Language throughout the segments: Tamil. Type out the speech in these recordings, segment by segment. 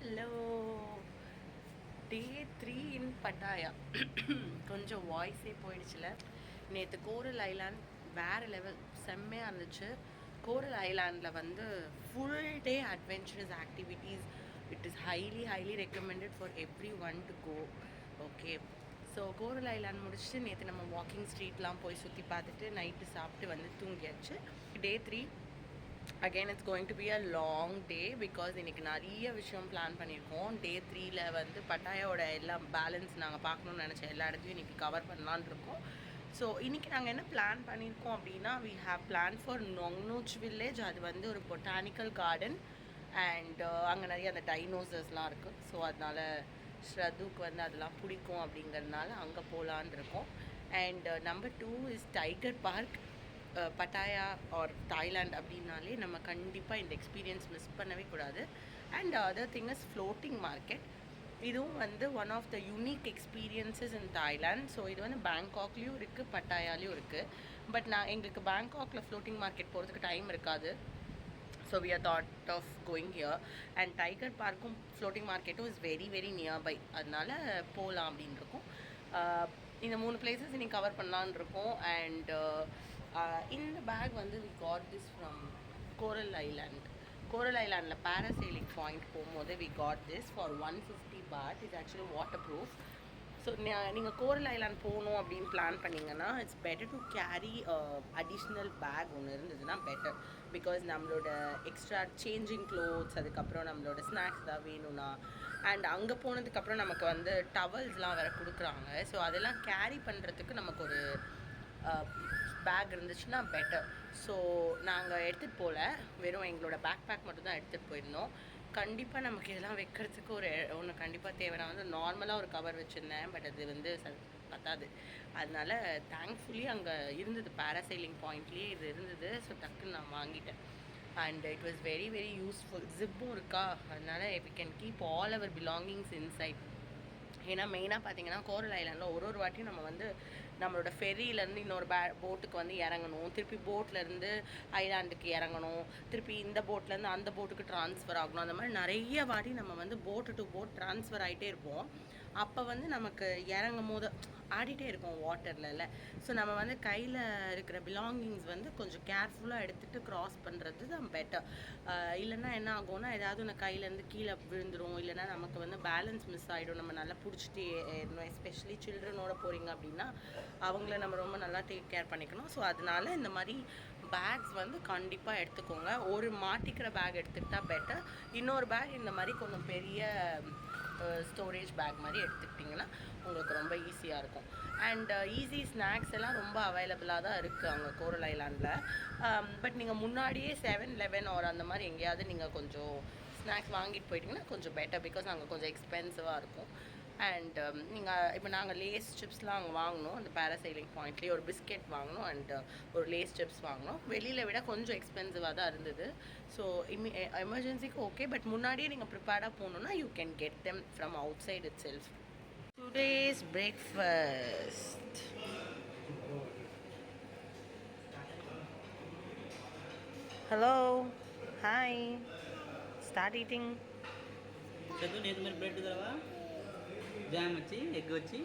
ஹலோ. டே 3 இன் பட்டாயா. கொஞ்சம் வாய்ஸே போயிடுச்சுல. நேற்று கோரல் ஐலாண்ட் வேறு லெவல் செம்மையாக இருந்துச்சு. கோரல் ஐலாண்டில் வந்து full day adventurous activities. It is highly recommended for every one to go. Okay, so coral island முடிச்சுட்டு நேற்று நம்ம வாக்கிங் ஸ்ட்ரீட்லாம் போய் சுற்றி பார்த்துட்டு நைட்டு சாப்பிட்டு வந்து தூங்கியாச்சு. டே 3 again it's going to be a long day because இன்றைக்கி நிறைய விஷயம் பிளான் பண்ணியிருக்கோம். டே 3ல் வந்து பட்டாயோட எல்லா பேலன்ஸ் நாங்கள் பார்க்கணுன்னு நினச்ச எல்லா இடத்தையும் இன்றைக்கி கவர் பண்ணலான் இருக்கோம். ஸோ இன்றைக்கி நாங்கள் என்ன பிளான் பண்ணியிருக்கோம் அப்படின்னா, we have plan for Nong Nooch village. அது வந்து ஒரு பொட்டானிக்கல் கார்டன் அண்ட் அங்கே நிறைய அந்த டைனோசர்ஸ்லாம் இருக்குது. ஸோ அதனால் ஸ்ரதுக்கு வந்து அதெல்லாம் பிடிக்கும் அப்படிங்கிறதுனால அங்கே போகலான் இருக்கோம். And number 2 is tiger park. Pattaya or Thailand அப்படின்னாலே நம்ம கண்டிப்பாக இந்த எக்ஸ்பீரியன்ஸ் மிஸ் பண்ணவே கூடாது. And other thing is floating market. இதுவும் வந்து one of the unique experiences in Thailand. So இது வந்து பேங்காக்லேயும் இருக்குது, பட்டாயாலேயும் இருக்குது. பட் எங்களுக்கு பேங்காக்கில் ஃப்ளோட்டிங் மார்க்கெட் போகிறதுக்கு டைம் இருக்காது. So we are thought of going here. and tiger பார்க்கும் ஃப்ளோட்டிங் மார்க்கெட்டும் இஸ் வெரி நியர்பை. அதனால போகலாம் அப்படின்னு இருக்கோம். இந்த 3 பிளேசஸ் இன்னைக்கு கவர் பண்ணலான்னு இருக்கோம். அண்ட் இந்த பேக் வந்து we got this from coral island. Coral ஐலாண்டில் பேராசைலிங் பாயிண்ட் போகும்போது we got this for 150 baht. it's actually waterproof. So நீங்கள் கோரல் ஐலாண்ட் போகணும் அப்படின்னு பிளான் பண்ணிங்கன்னா it's better to carry additional bag ஒன்று இருந்ததுன்னா பெட்டர். பிகாஸ் நம்மளோட எக்ஸ்ட்ரா சேஞ்சிங் க்ளோத்ஸ், அதுக்கப்புறம் நம்மளோட ஸ்நாக்ஸ் தான் வேணும்னா, அண்ட் அங்கே போனதுக்கப்புறம் நமக்கு வந்து டவல்ஸ்லாம் வேறு கொடுக்குறாங்க. ஸோ அதெல்லாம் கேரி பண்ணுறதுக்கு நமக்கு ஒரு பேக் இருந்துச்சுன்னா பெட்டர். ஸோ நாங்கள் எடுத்துகிட்டு போகல, வெறும் எங்களோட பேக் பேக் மட்டும் தான் எடுத்துகிட்டு போயிருந்தோம். கண்டிப்பாக நமக்கு இதெல்லாம் வைக்கிறதுக்கு ஒன்று கண்டிப்பாக தேவை. நான் வந்து நார்மலாக ஒரு கவர் வச்சுருந்தேன், பட் அது வந்து பத்தாது. அதனால தேங்க்ஃபுல்லி அங்கே இருந்தது, பேராசைலிங் பாயிண்ட்லேயே இது இருந்தது. ஸோ டக்குன்னு நான் வாங்கிட்டேன். And it was very useful. ஜிப்பும் இருக்கா, அதனால we can keep all our belongings inside. ஏன்னா மெயினாக பார்த்தீங்கன்னா கோரல் ஐலாண்டில் ஒரு வாட்டியும் நம்ம வந்து நம்மளோட ஃபெரியிலேருந்து இன்னொரு போட்டுக்கு வந்து இறங்கணும், திருப்பி போட்லேருந்து ஐலாண்டுக்கு இறங்கணும், திருப்பி இந்த போட்லேருந்து அந்த போட்டுக்கு ட்ரான்ஸ்ஃபர் ஆகணும். அந்த மாதிரி நிறைய வாட்டி நம்ம வந்து போட்டு டு போட் ட்ரான்ஸ்ஃபர் ஆகிட்டே இருப்போம். அப்போ வந்து நமக்கு இறங்கும் போது ஆடிட்டே இருக்கும் வாட்டர்ல. ஸோ நம்ம வந்து கையில் இருக்கிற பிலாங்கிங்ஸ் வந்து கொஞ்சம் கேர்ஃபுல்லாக எடுத்துகிட்டு க்ராஸ் பண்ணுறது தான் பெட்டர். இல்லைன்னா என்ன ஆகும்னா, ஏதாவது ஒன்று கையிலேருந்து கீழே விழுந்துடும், இல்லைனா நமக்கு வந்து பேலன்ஸ் மிஸ் ஆகிடும். நம்ம நல்லா பிடிச்சிட்டே ஏறணும். எஸ்பெஷலி சில்ட்ரனோட போகிறீங்க அப்படின்னா அவங்கள நம்ம ரொம்ப நல்லா டேக் கேர் பண்ணிக்கணும். ஸோ அதனால இந்த மாதிரி பேக்ஸ் வந்து கண்டிப்பாக எடுத்துக்கோங்க. ஒரு மாட்டிக்கிற பேக் எடுத்துக்கிட்டால் பெட்டர். இன்னொரு பேக் இந்த மாதிரி கொஞ்சம் பெரிய ஸ்டோரேஜ் பேக் மாதிரி எடுத்துக்கிட்டிங்கன்னா உங்களுக்கு ரொம்ப ஈஸியாக இருக்கும். அண்ட் ஈஸி ஸ்நாக்ஸ் எல்லாம் ரொம்ப அவைலபிளாக தான் இருக்குது அங்கே கோரல் ஐலாண்டில். பட் நீங்கள் முன்னாடியே 7-11 ஆர் அந்த மாதிரி எங்கேயாவது நீங்கள் கொஞ்சம் ஸ்நாக்ஸ் வாங்கிட்டு போயிட்டிங்கன்னா கொஞ்சம் பெட்டர். பிகாஸ் அங்கே கொஞ்சம் எக்ஸ்பென்சிவாக இருக்கும். அண்ட் நீங்கள் இப்போ நாங்கள் லேஸ் சிப்ஸ்லாம் அங்கே வாங்கினோம். அந்த பேராசைலிங் பாயிண்ட்லேயே ஒரு பிஸ்கெட் வாங்கினோம் அண்ட் ஒரு லேஸ் சிப்ஸ் வாங்கினோம். வெளியில் விட கொஞ்சம் எக்ஸ்பென்சிவாக தான் இருந்தது. ஸோ எமர்ஜென்சிக்கு ஓகே, பட் முன்னாடியே நீங்கள் ப்ரிப்பேர்டாக போகணுன்னா you can get them from outside itself. Today's breakfast. Hello, hi, start eating. Bread తరవా జామ్ వచ్చి ఎగ్ వచ్చి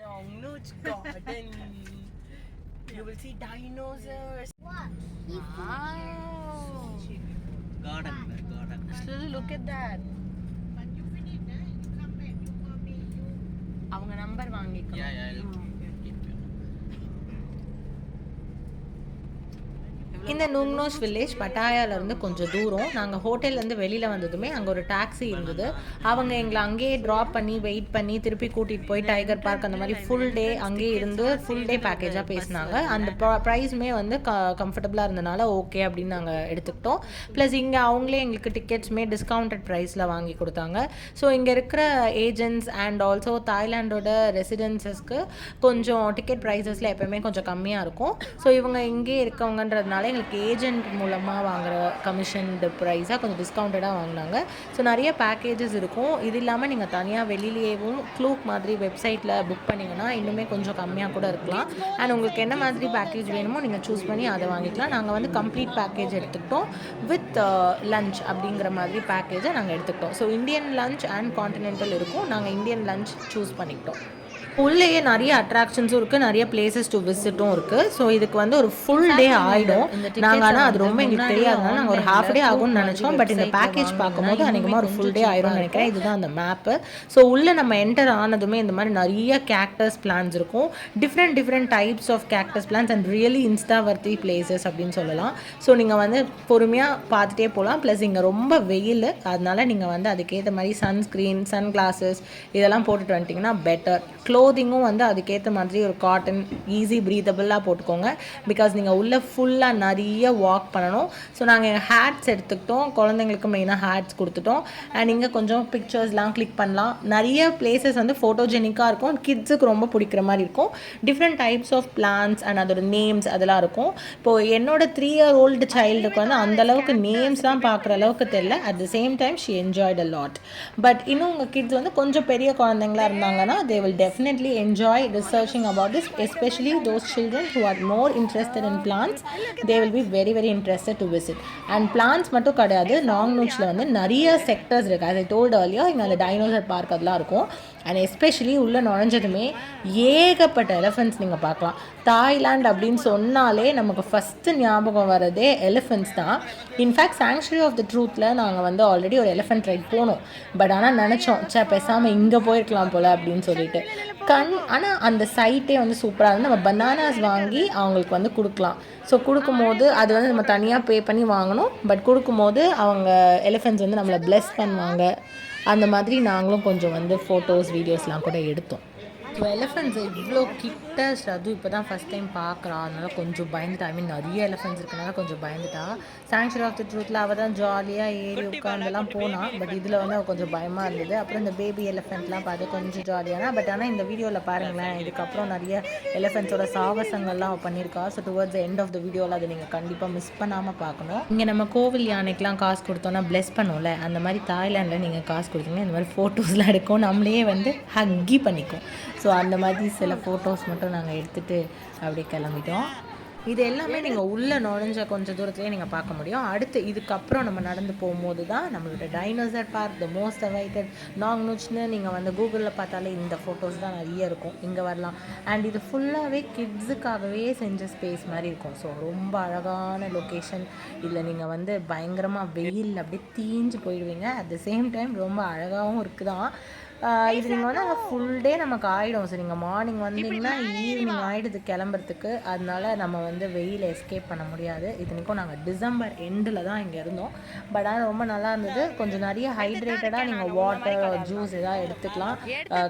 Nongnuch Garden. You will see dinosaurs. What? Wow. garden. So look at that. When you finish, you come back, you call me, you... அவங்க நம்பர் வாங்கிக்கலாம். Yeah. இந்த நுங்னோச் வில்லேஜ் பட்டாயாலேருந்து கொஞ்சம் தூரம். நாங்கள் ஹோட்டல்லேருந்து வெளியில் வந்ததுமே அங்கே ஒரு டாக்ஸி இருந்தது. அவங்க எங்களை அங்கேயே ட்ராப் பண்ணி வெயிட் பண்ணி திருப்பி கூட்டிகிட்டு போய் டைகர் பார்க் அந்த மாதிரி ஃபுல் டே அங்கேயே இருந்து ஃபுல் டே பேக்கேஜாக பேசினாங்க. அந்த ப்ரைஸுமே வந்து கம்ஃபர்டபுளாக இருந்தனால ஓகே அப்படின்னு நாங்கள் எடுத்துக்கிட்டோம். ப்ளஸ் இங்கே அவங்களே எங்களுக்கு டிக்கெட்ஸுமே டிஸ்கவுண்டட் ப்ரைஸில் வாங்கி கொடுத்தாங்க. ஸோ இங்கே இருக்கிற ஏஜென்ட்ஸ் அண்ட் ஆல்சோ தாய்லாண்டோட ரெசிடென்சஸ்க்கு கொஞ்சம் டிக்கெட் ப்ரைஸஸில் எப்போயுமே கொஞ்சம் கம்மியாக இருக்கும். ஸோ இவங்க இங்கே இருக்கவங்கன்றதுனால எங்களுக்கு ஏஜென்ட் மூலமாக வாங்குகிற கமிஷன்டு ப்ரைஸாக கொஞ்சம் டிஸ்கவுண்டடாக வாங்கினாங்க. ஸோ நிறைய பேக்கேஜஸ் இருக்கும். இது இல்லாமல் நீங்கள் தனியாக வெளியிலேயும் க்ளூக் மாதிரி வெப்சைட்டில் புக் பண்ணிங்கன்னா இன்னுமே கொஞ்சம் கம்மியாக கூட இருக்கலாம். அண்ட் உங்களுக்கு என்ன மாதிரி பேக்கேஜ் வேணுமோ நீங்கள் சூஸ் பண்ணி அதை வாங்கிக்கலாம். நாங்கள் வந்து கம்ப்ளீட் பேக்கேஜ் எடுத்துக்கிட்டோம் வித் லஞ்ச் அப்படிங்கிற மாதிரி பேக்கேஜை நாங்கள் எடுத்துக்கிட்டோம். So Indian lunch and continental இருக்கும். நாங்கள் இந்தியன் லஞ்ச் சூஸ் பண்ணிக்கிட்டோம். உள்ளேயே நிறைய அட்ராக்ஷன்ஸும் இருக்குது, நிறைய பிளேசஸ் டு விசிட்டும் இருக்குது. ஸோ இதுக்கு வந்து ஒரு ஃபுல் டே ஆகிடும். நாங்கள் ஆனால் அது ரொம்ப எங்களுக்கு தெரியாதனால நாங்கள் ஒரு ஹாஃப் டே ஆகும்னு நினச்சோம். பட் இந்த பேக்கேஜ் பார்க்கும்போது அன்றைக்குமா ஒரு ஃபுல் டே ஆயிரும்னு நினைக்கிறேன். இதுதான் அந்த மேப்பு. ஸோ உள்ளே நம்ம என்டர் ஆனதுமே இந்த மாதிரி நிறைய கேக்டஸ் பிளான்ஸ் இருக்கும். Different types of cactus plants and really instaworthy places அப்படின்னு சொல்லலாம். ஸோ நீங்கள் வந்து பொறுமையாக பார்த்துட்டே போகலாம். ப்ளஸ் இங்கே ரொம்ப வெயில், அதனால நீங்கள் வந்து அதுக்கேற்ற மாதிரி சன்ஸ்க்ரீன், சன் கிளாஸஸ் இதெல்லாம் போட்டுட்டு வந்துட்டிங்கன்னா பெட்டர். க்ளோதிங்கும் வந்து அதுக்கேற்ற மாதிரி ஒரு காட்டன் ஈஸி ப்ரீத்தபிளாக போட்டுக்கோங்க. பிகாஸ் நீங்கள் உள்ளே ஃபுல்லாக நிறைய வாக் பண்ணணும். ஸோ நாங்கள் ஹேட்ஸ் எடுத்துக்கிட்டோம். குழந்தைங்களுக்கு மெயினாக ஹேட்ஸ் கொடுத்துட்டோம். அண்ட் இங்கே கொஞ்சம் பிக்சர்ஸ்லாம் கிளிக் பண்ணலாம். நிறைய பிளேசஸ் வந்து ஃபோட்டோஜெனிக்காக இருக்கும். கிட்ஸுக்கு ரொம்ப பிடிக்கிற மாதிரி இருக்கும். Different types of plants and அதோட நேம்ஸ் அதெல்லாம் இருக்கும். இப்போது என்னோட 3 year old சைல்டுக்கு வந்து அந்தளவுக்கு நேம்ஸ்லாம் பார்க்குற அளவுக்கு தெரியல. At the same time she enjoyed a lot. But இன்னும் உங்கள் கிட்ஸ் வந்து கொஞ்சம் பெரிய குழந்தைங்களா இருந்தாங்கன்னா they will definitely enjoy researching about this, especially those children who are more interested in plants. They will be very interested to visit. And plants மட்டும் கிடையாது, நாங்நூச்சில் வந்து நிறைய செக்டர்ஸ் இருக்குது. as I told earlier, இங்கே அந்த டைனோசர் பார்க் அதெல்லாம் இருக்கும். அண்ட் எஸ்பெஷலி உள்ளே நுழைஞ்சதுமே ஏகப்பட்ட எலிஃபெண்ட்ஸ் நீங்கள் பார்க்கலாம். தாய்லாந்து அப்படின்னு சொன்னாலே நமக்கு ஃபஸ்ட்டு ஞாபகம் வரதே எலிஃபெண்ட்ஸ் தான். இன்ஃபேக்ட் சாங்சுரி ஆஃப் த ட்ரூத்தில் நாங்கள் வந்து ஆல்ரெடி ஒரு எலிஃபெண்ட் ரைட் போனோம். பட் ஆனால் நினச்சோம் பேசாமல் இங்கே போயிருக்கலாம் போல் அப்படின்னு சொல்லிட்டு. ஆனால் அந்த சைட்டே வந்து சூப்பராக இருந்து நம்ம பனானாஸ் வாங்கி அவங்களுக்கு வந்து கொடுக்கலாம். ஸோ கொடுக்கும்போது அது வந்து நம்ம தனியாக பே பண்ணி வாங்கணும். பட் கொடுக்கும்போது அவங்க எலிஃபெண்ட்ஸ் வந்து நம்மளை பிளெஸ் பண்ணுவாங்க. அந்த மாதிரி நாங்களும் கொஞ்சம் வந்து ஃபோட்டோஸ் வீடியோஸ்லாம் கூட எடுத்தோம். ஸோ எலிஃபெண்ட்ஸ் இவ்வளோ கிட்ட ஸ்ரது இப்போ தான் ஃபஸ்ட் டைம் பார்க்குறா. அதனால கொஞ்சம் பயந்துட்டா. நிறைய எலிஃபெண்ட்ஸ் இருக்கனால கொஞ்சம் பயந்துட்டா. சாங்சுரி ஆஃப் த ட்ரூத்தில் அவள் தான் ஜாலியாக ஏறி உட்காந்துலாம் போனான். பட் இதில் வந்து அவள் கொஞ்சம் பயமாக இருந்தது. அப்புறம் இந்த பேபி எலிஃபெண்ட்லாம் பார்த்து கொஞ்சம் ஜாலியானா. பட் ஆனால் இந்த வீடியோவில் பாருங்களேன், இதுக்கப்புறம் நிறைய எலிஃபெண்ட்ஸோட சாகசங்கள்லாம் அவள் பண்ணியிருக்கா. So towards end of the வீடியோவில் அதை நீங்கள் கண்டிப்பாக மிஸ் பண்ணாமல் பார்க்கணும். இங்கே நம்ம கோவில் யானைக்கெலாம் காசு கொடுத்தோன்னா பிளெஸ் பண்ணுவோம்ல, அந்த மாதிரி தாய்லாண்டில் நீங்கள் காசு கொடுத்தீங்கன்னா இந்த மாதிரி ஃபோட்டோஸ்லாம் எடுக்கும். நம்மளே வந்து ஹக்கி பண்ணிக்கும். ஸோ அந்த மாதிரி சில ஃபோட்டோஸ் மட்டும் நாங்கள் எடுத்துகிட்டு அப்படியே கிளம்பிட்டோம். இது எல்லாமே நீங்கள் உள்ளே நுழைஞ்ச கொஞ்சம் தூரத்துலேயே நீங்கள் பார்க்க முடியும். அடுத்து இதுக்கப்புறம் நம்ம நடந்து போகும்போது தான் நம்மளோட dinosaur park, the most awaited நாங்நூச்னு நீங்கள் வந்து கூகுளில் பார்த்தாலே இந்த ஃபோட்டோஸ் தான் நிறைய இருக்கும். இங்கே வரலாம். அண்ட் இது ஃபுல்லாகவே கிட்ஸுக்காகவே செஞ்ச ஸ்பேஸ் மாதிரி இருக்கும். ஸோ ரொம்ப அழகான லொக்கேஷன். இதில் நீங்கள் வந்து பயங்கரமாக வெயில் அப்படியே தீஞ்சு போயிடுவீங்க. அட் த சேம் டைம் ரொம்ப அழகாகவும் இருக்குதான். இது நீங்கள் வந்து அங்கே ஃபுல் டே நமக்கு ஆகிடும். ஸோ நீங்கள் மார்னிங் வந்தீங்கன்னா ஈவினிங் ஆகிடுது கிளம்புறதுக்கு. அதனால நம்ம வந்து வெயில் எஸ்கேப் பண்ண முடியாது. இத்தனைக்கும் நாங்கள் டிசம்பர் எண்டில் தான் இங்கே இருந்தோம். பட் ஆனால் ரொம்ப நல்லா இருந்தது. கொஞ்சம் நிறைய ஹைட்ரேட்டடாக நீங்கள் வாட்டர் ஜூஸ் எதாவது எடுத்துக்கலாம்.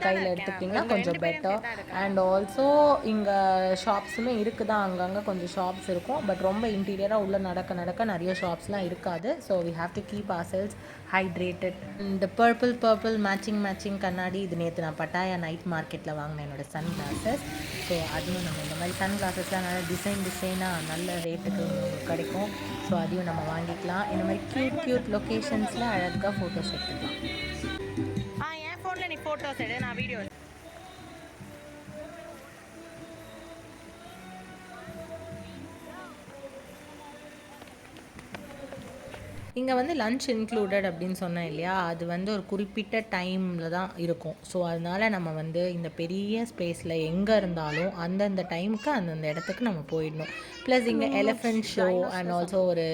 கையில் எடுத்துக்கிட்டிங்கன்னா கொஞ்சம் பெட்டர். அண்ட் ஆல்சோ இங்கே ஷாப்ஸுமே இருக்குது தான். அங்கங்கே கொஞ்சம் ஷாப்ஸ் இருக்கும். பட் ரொம்ப இன்டீரியராக உள்ளே நடக்க நிறைய ஷாப்ஸ்லாம் இருக்காது. So we have to keep our cells hydrated. இந்த பர்பிள் மேட்சிங் கண்ணாடி இது நேற்று நான் பட்டாயா நைட் மார்க்கெட்டில் வாங்கினேன் என்னோடய சன் கிளாஸஸ். ஸோ அதுவும் நம்ம இந்த மாதிரி சன் கிளாஸஸ்லாம் நல்லா டிசைனாக நல்ல ரேட்டுக்கு கிடைக்கும். ஸோ அதையும் நம்ம வாங்கிக்கலாம். இந்த மாதிரி க்யூட் லொக்கேஷன்ஸில் அழகாக ஃபோட்டோஸ் எடுத்துக்கலாம். என் ஃபோனில் நீ ஃபோட்டோஸ் எடு, நான் வீடியோ. இங்கே வந்து லன்ச் இன்க்ளூடட் அப்படின்னு சொன்னேன் இல்லையா, அது வந்து ஒரு குறிப்பிட்ட டைமில் தான் இருக்கும். ஸோ அதனால் நம்ம வந்து இந்த பெரிய ஸ்பேஸில் எங்கே இருந்தாலும் அந்தந்த டைமுக்கு அந்தந்த இடத்துக்கு நம்ம போயிடணும். ப்ளஸ் இங்கே எலிஃபெண்ட் ஷோ அண்ட் ஆல்சோ ஒரு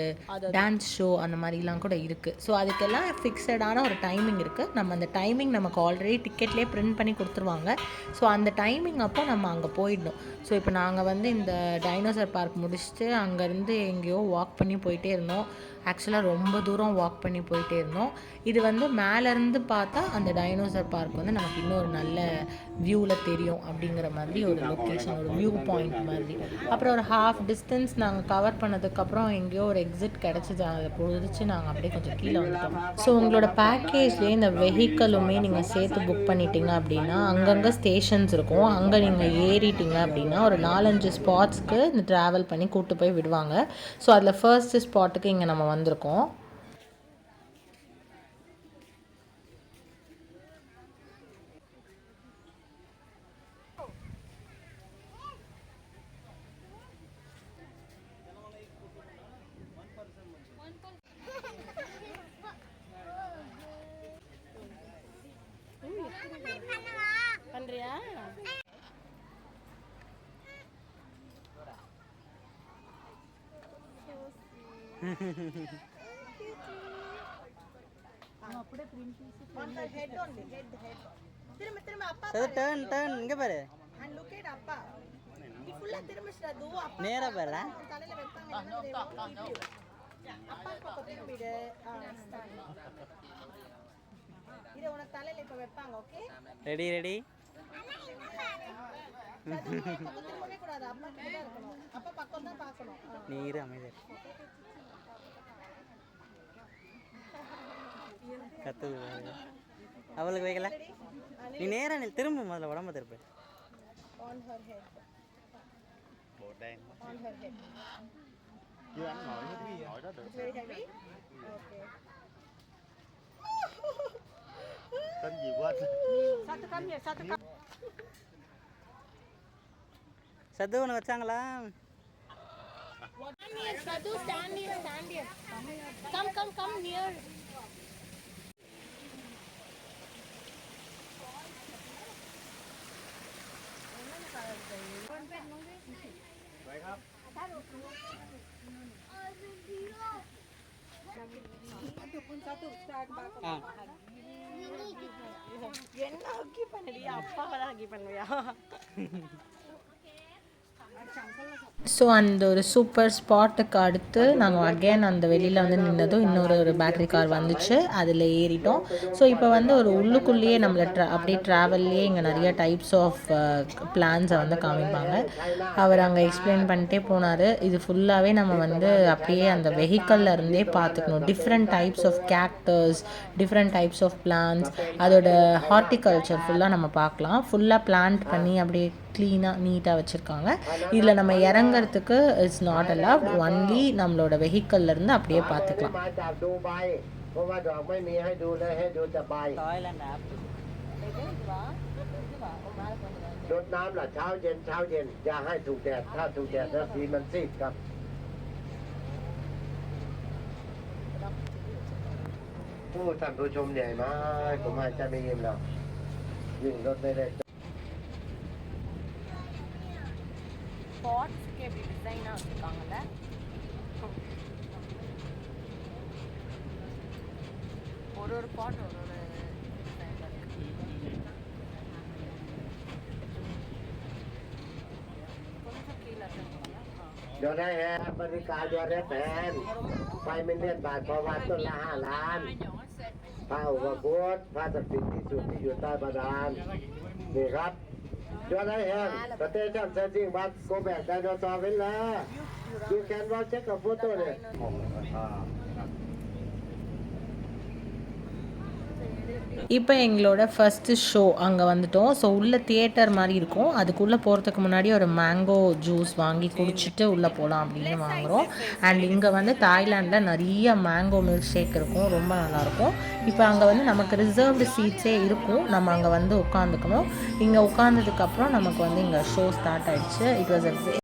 டான்ஸ் ஷோ அந்த மாதிரிலாம் கூட இருக்குது. ஸோ அதுக்கெல்லாம் ஃபிக்ஸடான ஒரு டைமிங் இருக்குது. நம்ம அந்த டைமிங் நமக்கு ஆல்ரெடி டிக்கெட்லேயே பிரிண்ட் பண்ணி கொடுத்துருவாங்க. ஸோ அந்த டைமிங் அப்போ நம்ம அங்கே போயிடணும். ஸோ இப்போ நாங்கள் வந்து இந்த டைனோசர் பார்க் முடிச்சுட்டு அங்கேருந்து எங்கேயோ வாக் பண்ணி போயிட்டே இருந்தோம். ஆக்சுவலாக ரொம்ப தூரம் வாக் பண்ணி போயிட்டே இருந்தோம். இது வந்து மேலேருந்து பார்த்தா அந்த டைனோசர் பார்க் வந்து நமக்கு இன்னொரு நல்ல வியூவில் தெரியும் அப்படிங்கிற மாதிரி ஒரு லொக்கேஷன், ஒரு வியூ பாயிண்ட் மாதிரி. அப்புறம் ஒரு ஹாஃப் டிஸ்டன்ஸ் நாங்கள் கவர் பண்ணதுக்கப்புறம் எங்கேயோ ஒரு எக்ஸிட் கிடச்சிது, அதை பொழுதுச்சு நாங்கள் அப்படியே கொஞ்சம் கீழே வந்துட்டோம். ஸோ உங்களோட பேக்கேஜ்லேயே இந்த வெஹிக்கலுமே நீங்கள் சேர்த்து புக் பண்ணிட்டீங்க அப்படின்னா அங்கங்கே ஸ்டேஷன்ஸ் இருக்கும். அங்கே நீங்கள் ஏறிட்டீங்க அப்படின்னா ஒரு 4-5 ஸ்பாட்ஸ்க்கு இந்த ட்ராவல் பண்ணி கூப்பிட்டு போய் விடுவாங்க. ஸோ அதில் ஃபர்ஸ்ட் ஸ்பாட்டுக்கு இங்கே நம்ம வந்திருக்கோம். பண்றியா? On her head only, head. திரும்ப அப்பா சது டர்ன் டர்ன் இங்க பாரு. and look at அப்பா. நீ ஃபுல்லா திரும்பிட்டா தூ அப்பா. நேரா பாரு. தலையில வெட்டாங்க. அப்பா பக்கம் திரும்பிடு. இத உனக்கு தலையில இப்ப வைப்பாங்க, ஓகே? Ready ready. திரும்பவே கூடாது. அப்பா கிட்ட தான் இருக்கணும். அப்பா பக்கம் தான் பார்க்கணும். நீ இரு அமைதியா. கத்துது பாரு. அவளுக்கு வைக்கல. நீ நேரா நில், திரும்ப முதல்ல உடம்ப திருப்பு. On her head. On her head. Như anh nói đó được. It's very heavy. Okay. Tên gì quên. Satu come here, satu come. சத்து உனக்கு வச்சாங்களா? Satu stand here. Come near. என்ன ஹக்கி பண்ணுறியா? அப்பாவை தான் ஹக்கி பண்ணுவியா? ஸோ அந்த ஒரு சூப்பர் ஸ்பாட்டுக்கு அடுத்து நாங்கள் அகேன் அந்த வெளியில் வந்து நின்னதும் இன்னொரு பேட்டரி கார் வந்துச்சு, அதில் ஏறிட்டோம். ஸோ இப்போ வந்து ஒரு உள்ளுக்குள்ளேயே நம்மளை அப்படியே ட்ராவல்லையே இங்கே நிறைய டைப்ஸ் ஆஃப் பிளான்ஸை வந்து காமிப்பாங்க. அவர் அங்கே எக்ஸ்பிளைன் பண்ணிட்டே போனார். இது ஃபுல்லாகவே நம்ம வந்து அப்படியே அந்த வெஹிக்கல்ல இருந்தே பார்த்துக்கணும். Different types of cactus, different types of plants, அதோட ஹார்டிகல்ச்சர் ஃபுல்லாக நம்ம பார்க்கலாம். ஃபுல்லாக பிளான்ட் பண்ணி அப்படியே க்ளீனாக நீட்டாக வச்சுருக்காங்க. இதில் நம்ம இறங்கிறதுக்கு இட்ஸ் நாட் அலவுட், ஒன்லி நம்மளோட வெஹிக்கல்லேருந்து அப்படியே பார்த்துக்கலாம். டாய்லண்ட் ஆப். รดน้ำล่ะเช้าเย็นอย่าให้ถูกแดดถ้าถูกแดดแล้วสีมันซีดครับท่านผู้ชมใหญ่มากผมหายใจไม่เย็นแล้ววิ่งรถไม่ได้ ஸ்பாட்ஸ்க்கு எப்படி டிசைனாக வச்சுருக்காங்கல்ல. ஒரு பாட் ஒரு டிசைனில் இருக்குது. கொஞ்சம் கீழே இருக்குங்களா? เดี๋ยวได้แฮะบริการเดี๋ยวได้แฟนไฟไม่เลี่ยนบาทเพราะวัดต้นละ5 ล้านพระอุปคุตพระศักดิ์สิทธิ์ที่สุดที่อยู่ใต้บาดาลนี่ครับเดี๋ยวได้แฮะสเตชันเซนซิ่งวัดโกแบกไดโนเสาร์เวลาyou can watch check a photo เนี่ยஇப்போ எங்களோட ஃபஸ்ட்டு ஷோ அங்கே வந்துட்டோம். ஸோ உள்ளே தியேட்டர் மாதிரி இருக்கும். அதுக்குள்ளே போகிறதுக்கு முன்னாடி ஒரு மேங்கோ ஜூஸ் வாங்கி குடிச்சிட்டு உள்ளே போகலாம் அப்படின்னு வாங்குகிறோம். அண்ட் இங்கே வந்து தாய்லாண்டில் நிறைய மேங்கோ மில்க் ஷேக் இருக்கும், ரொம்ப நல்லாயிருக்கும். இப்போ அங்கே வந்து நமக்கு ரிசர்வ்டு சீட்ஸே இருக்கும், நம்ம அங்கே வந்து உட்காந்துக்கணும். இங்கே உட்காந்ததுக்கப்புறம் நமக்கு வந்து இங்கே ஷோ ஸ்டார்ட் ஆகிடுச்சு. It was